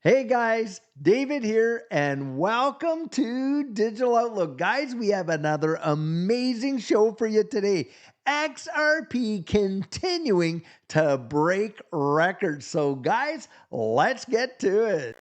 Hey guys, David here, and welcome to Digital Outlook. Guys, we have another amazing show for you today. XRP continuing to break records. So, guys, let's get to it.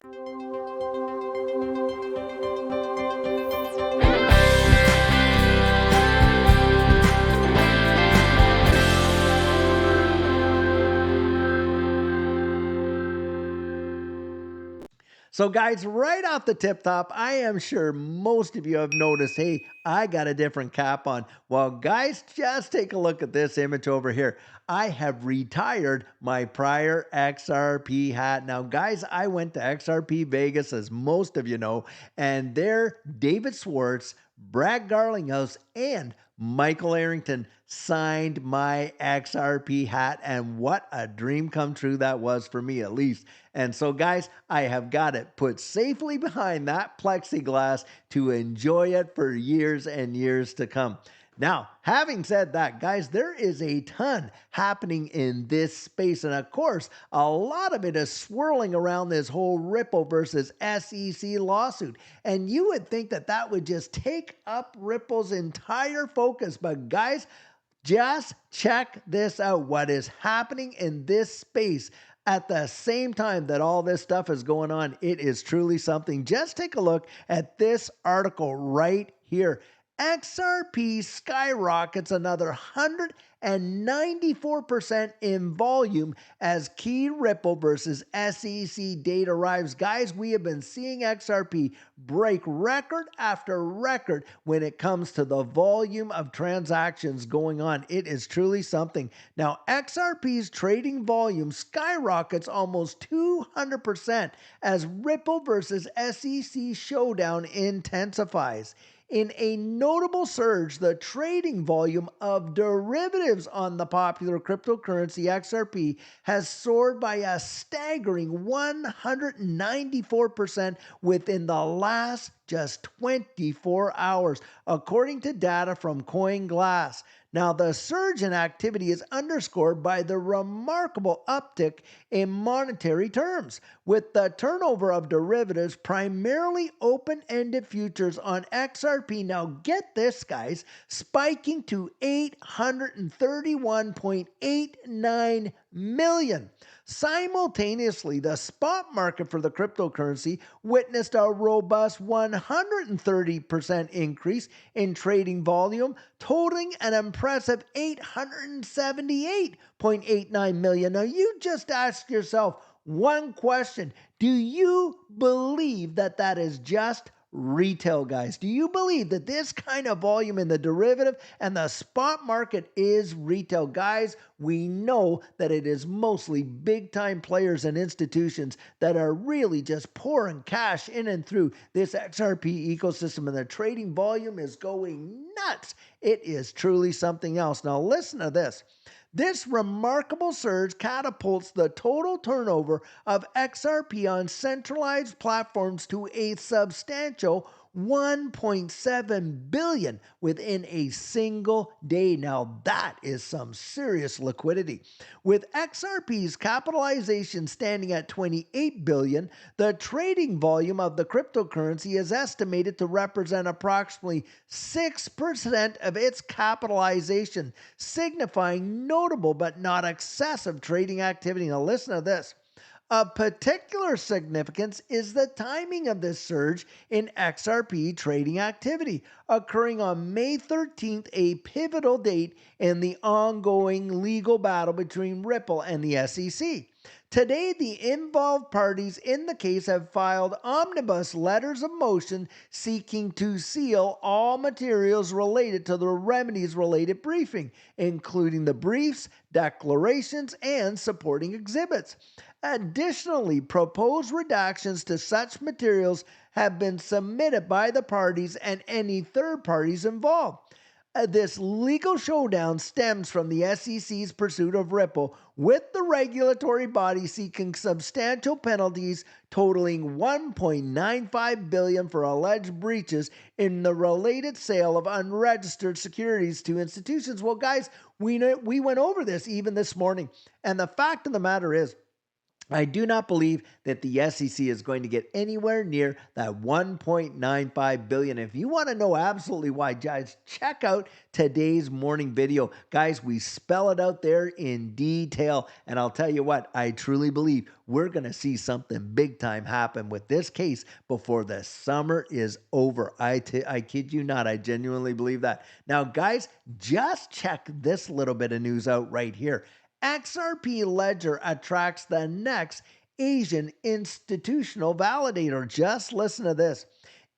So, guys, right off the tip top, I am sure most of you have noticed, hey, I got a different cap on. Well, guys, just take a look at this image over here. I have retired my prior XRP hat. Now, guys, I went to XRP Vegas, as most of you know, and there, David Schwartz, Brad Garlinghouse, and Michael Arrington signed my XRP hat, and what a dream come true that was for me, at least. And so, guys, I have got it put safely behind that plexiglass to enjoy it for years and years to come. Now, having said that, guys, there is a ton happening in this space. And of course, a lot of it is swirling around this whole Ripple versus SEC lawsuit. And you would think that that would just take up Ripple's entire focus. But guys, just check this out. What is happening in this space at the same time that all this stuff is going on, it is truly something. Just take a look at this article right here. XRP skyrockets another 194% in volume as key Ripple versus SEC data arrives. Guys, we have been seeing XRP break record after record when it comes to the volume of transactions going on. It is truly something. Now, XRP's trading volume skyrockets almost 200% as Ripple versus SEC showdown intensifies. In a notable surge, the trading volume of derivatives on the popular cryptocurrency XRP has soared by a staggering 194% within the last just 24 hours, according to data from CoinGlass. Now, the surge in activity is underscored by the remarkable uptick in monetary terms, with the turnover of derivatives, primarily open-ended futures on XRP, now get this, guys, spiking to 831.89 million. Simultaneously, the spot market for the cryptocurrency witnessed a robust 130% increase in trading volume, totaling an impressive 878.89 million. Now, you just ask yourself one question. Do you believe that that is just retail, guys? Do you believe that this kind of volume in the derivative and the spot market is retail? Guys, we know that it is mostly big time players and institutions that are really just pouring cash in and through this XRP ecosystem, and the trading volume is going nuts. It is truly something else. Now, listen to this. This remarkable surge catapults the total turnover of XRP on centralized platforms to a substantial 1.7 billion within a single day. Now that is some serious liquidity. With XRP's capitalization standing at 28 billion, the trading volume of the cryptocurrency is estimated to represent approximately 6% of its capitalization, signifying notable but not excessive trading activity. Now listen to this. Of particular significance is the timing of this surge in XRP trading activity, occurring on May 13th, a pivotal date in the ongoing legal battle between Ripple and the SEC. Today, the involved parties in the case have filed omnibus letters of motion seeking to seal all materials related to the remedies-related briefing, including the briefs, declarations, and supporting exhibits. Additionally, proposed redactions to such materials have been submitted by the parties and any third parties involved. This legal showdown stems from the SEC's pursuit of Ripple, with the regulatory body seeking substantial penalties totaling $1.95 billion for alleged breaches in the related sale of unregistered securities to institutions. Well, guys, we went over this even this morning, and the fact of the matter is, I do not believe that the SEC is going to get anywhere near that 1.95 billion. If you want to know absolutely why, guys, check out today's morning video. Guys, we spell it out there in detail. And I'll tell you what, I truly believe we're going to see something big time happen with this case before the summer is over. I kid you not. I genuinely believe that. Now, guys, just check this little bit of news out right here. XRP Ledger attracts the next Asian institutional validator. Just listen to this.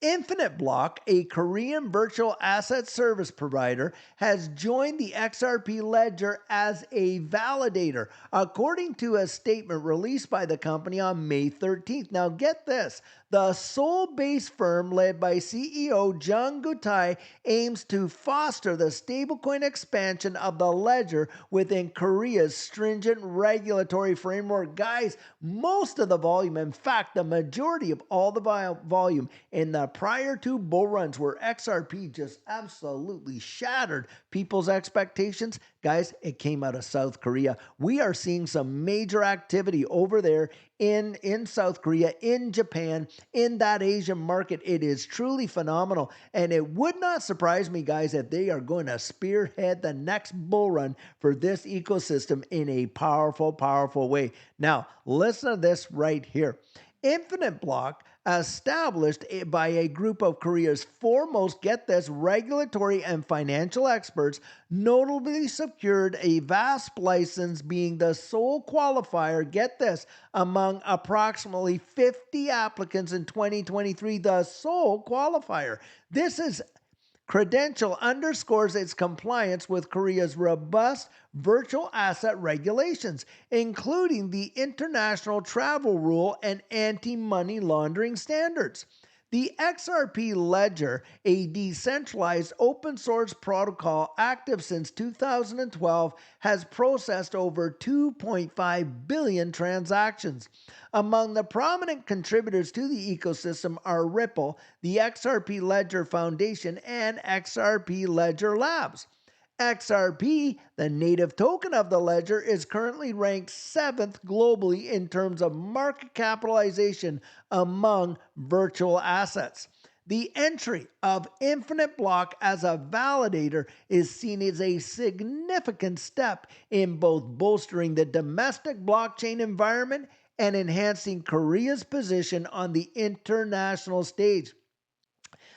Infinite Block, a Korean virtual asset service provider, has joined the XRP Ledger as a validator, according to a statement released by the company on May 13th. Now, get this. The Seoul-based firm led by CEO Jung Gutai aims to foster the stablecoin expansion of the ledger within Korea's stringent regulatory framework. Guys, most of the volume, in fact, the majority of all the volume in the prior two bull runs where XRP just absolutely shattered people's expectations, guys, it came out of South Korea. We are seeing some major activity over there in South Korea, in Japan, in that Asian market. It is truly phenomenal. And it would not surprise me, guys, if they are going to spearhead the next bull run for this ecosystem in a powerful, powerful way. Now, listen to this right here. Infinite Block, established by a group of Korea's foremost, get this, regulatory and financial experts, notably secured a VASP license, being the sole qualifier, get this, among approximately 50 applicants in 2023, the sole qualifier. This is credential underscores its compliance with Korea's robust virtual asset regulations, including the International Travel Rule and anti-money laundering standards. The XRP Ledger, a decentralized open source protocol active since 2012, has processed over 2.5 billion transactions. Among the prominent contributors to the ecosystem are Ripple, the XRP Ledger Foundation, and XRP Ledger Labs. XRP, the native token of the ledger, is currently ranked 7th globally in terms of market capitalization among virtual assets. The entry of Infinite Block as a validator is seen as a significant step in both bolstering the domestic blockchain environment and enhancing Korea's position on the international stage.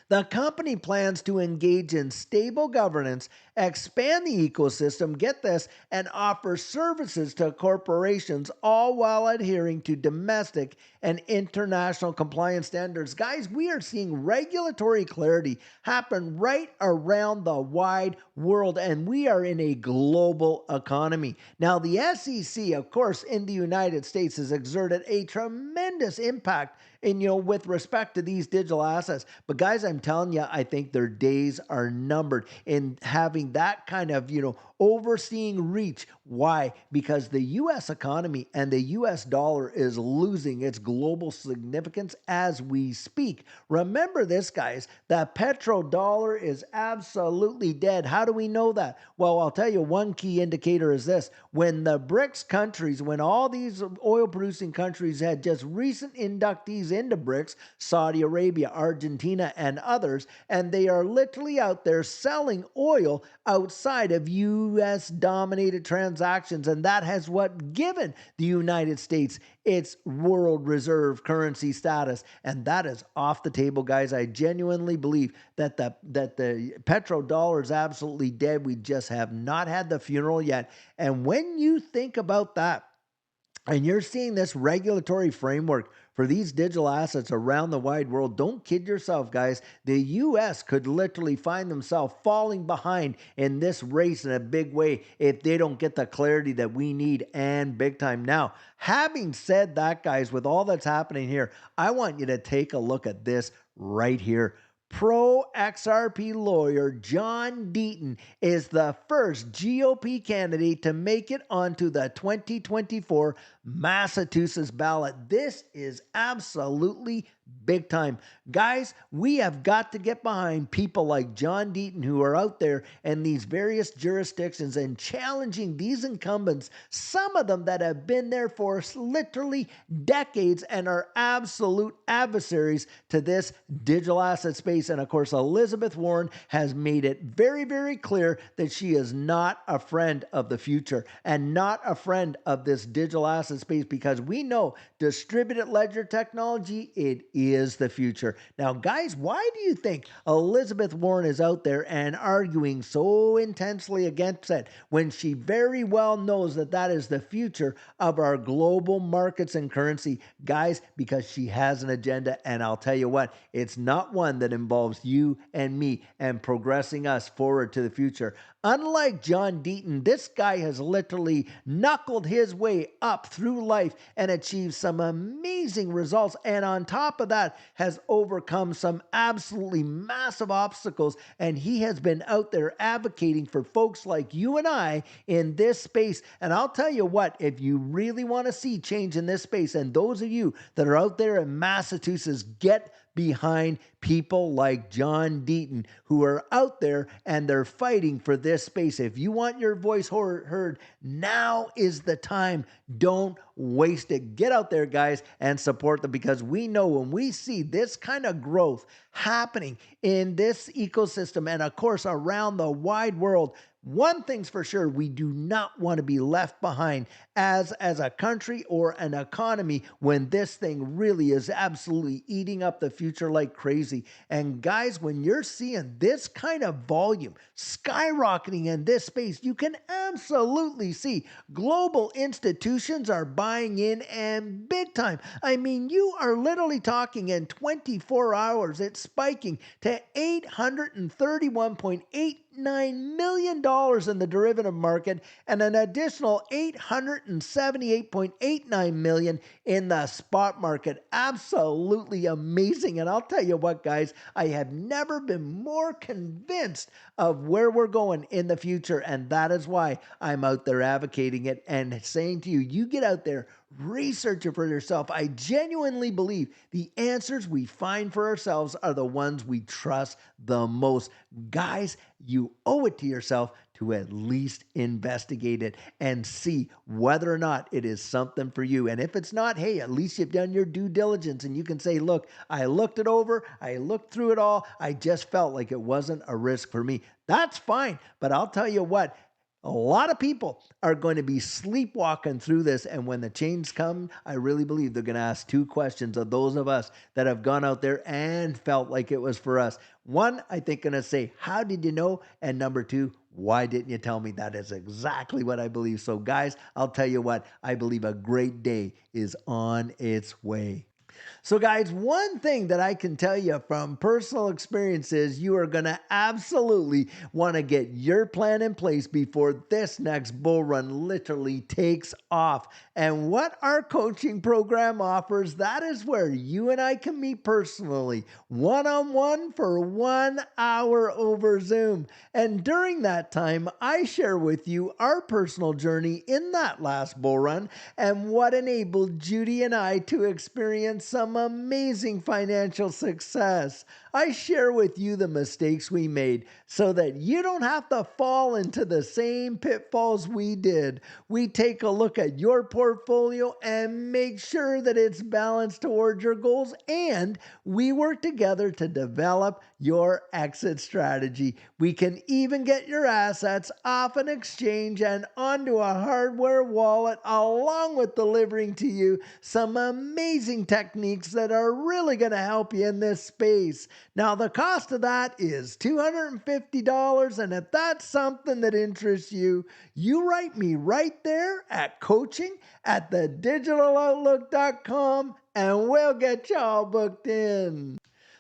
The company plans to engage in stable governance, expand the ecosystem, get this, and offer services to corporations, all while adhering to domestic and international compliance standards. Guys, we are seeing regulatory clarity happen right around the wide world, and we are in a global economy. Now, the SEC, of course, in the United States has exerted a tremendous impact with respect to these digital assets. But guys, I'm telling you, I think their days are numbered in having that kind of, overseeing reach. Why? Because the U.S. economy and the U.S. dollar is losing its global significance as we speak. Remember this, guys, the petrodollar is absolutely dead. How do we know that? Well, I'll tell you, one key indicator is this. When the BRICS countries, when all these oil-producing countries had just recent inductees into BRICS, Saudi Arabia, Argentina, and others, and they are literally out there selling oil outside of U.S.-dominated transactions, and that has what given the United States its world reserve currency status, and that is off the table, guys. I genuinely believe that the petrodollar is absolutely dead. We just have not had the funeral yet. And when you think about that, and you're seeing this regulatory framework for these digital assets around the wide world, don't kid yourself, guys. The U.S. could literally find themselves falling behind in this race in a big way if they don't get the clarity that we need, and big time. Now, having said that, guys, with all that's happening here, I want you to take a look at this right here. Pro XRP lawyer John Deaton is the first GOP candidate to make it onto the 2024 Massachusetts ballot. This is absolutely big time. Guys, we have got to get behind people like John Deaton who are out there in these various jurisdictions and challenging these incumbents, some of them that have been there for literally decades and are absolute adversaries to this digital asset space. And of course, Elizabeth Warren has made it very, very clear that she is not a friend of the future and not a friend of this digital asset space, because we know distributed ledger technology, it is the future. Now, guys, why do you think Elizabeth Warren is out there and arguing so intensely against it when she very well knows that that is the future of our global markets and currency? Guys, because she has an agenda, and I'll tell you what, it's not one that involves you and me and progressing us forward to the future. Unlike John Deaton, this guy has literally knuckled his way up through life and achieved some amazing results. And on top of that, has overcome some absolutely massive obstacles. And he has been out there advocating for folks like you and I in this space. And I'll tell you what, if you really want to see change in this space, and those of you that are out there in Massachusetts, get behind people like John Deaton who are out there and they're fighting for this space. If you want your voice heard, now is the time. Don't waste it. Get out there, guys, and support them, because we know when we see this kind of growth happening in this ecosystem and, of course, around the wide world, one thing's for sure, we do not want to be left behind as a country or an economy when this thing really is absolutely eating up the future like crazy. And guys, when you're seeing this kind of volume skyrocketing in this space, you can absolutely see global institutions are buying in, and big time. I mean, you are literally talking in 24 hours, it's spiking to $831.89 million in the derivative market and an additional $878.89 million in the spot market. Absolutely amazing. And I'll tell you what, guys, I have never been more convinced of where we're going in the future. And that is why I'm out there advocating it and saying to you, you get out there, research it for yourself. I genuinely believe the answers we find for ourselves are the ones we trust the most. Guys, you owe it to yourself to at least investigate it and see whether or not it is something for you. And if it's not, hey, at least you've done your due diligence and you can say, look, I looked it over, I looked through it all, I just felt like it wasn't a risk for me. That's fine. But I'll tell you what, a lot of people are going to be sleepwalking through this. And when the change comes, I really believe they're going to ask two questions of those of us that have gone out there and felt like it was for us. One, I think, going to say, how did you know? And number two, why didn't you tell me? That is exactly what I believe. So guys, I'll tell you what, I believe a great day is on its way. So guys, one thing that I can tell you from personal experience is you are going to absolutely want to get your plan in place before this next bull run literally takes off. And what our coaching program offers, that is where you and I can meet personally, one-on-one for 1 hour over Zoom. And during that time, I share with you our personal journey in that last bull run and what enabled Judy and I to experience some amazing financial success. I share with you the mistakes we made so that you don't have to fall into the same pitfalls we did. We take a look at your portfolio and make sure that it's balanced towards your goals, and we work together to develop your exit strategy. We can even get your assets off an exchange and onto a hardware wallet, along with delivering to you some amazing techniques that are really going to help you in this space. Now, the cost of that is $250, and if that's something that interests you, you write me right there at coaching@thedigitaloutlook.com, and we'll get you all booked in.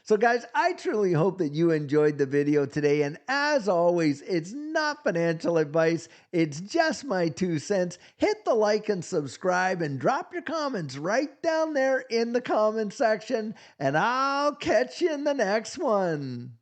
So guys, I truly hope that you enjoyed the video today. And as always, it's not financial advice. It's just my 2 cents. Hit the like and subscribe and drop your comments right down there in the comment section. And I'll catch you in the next one.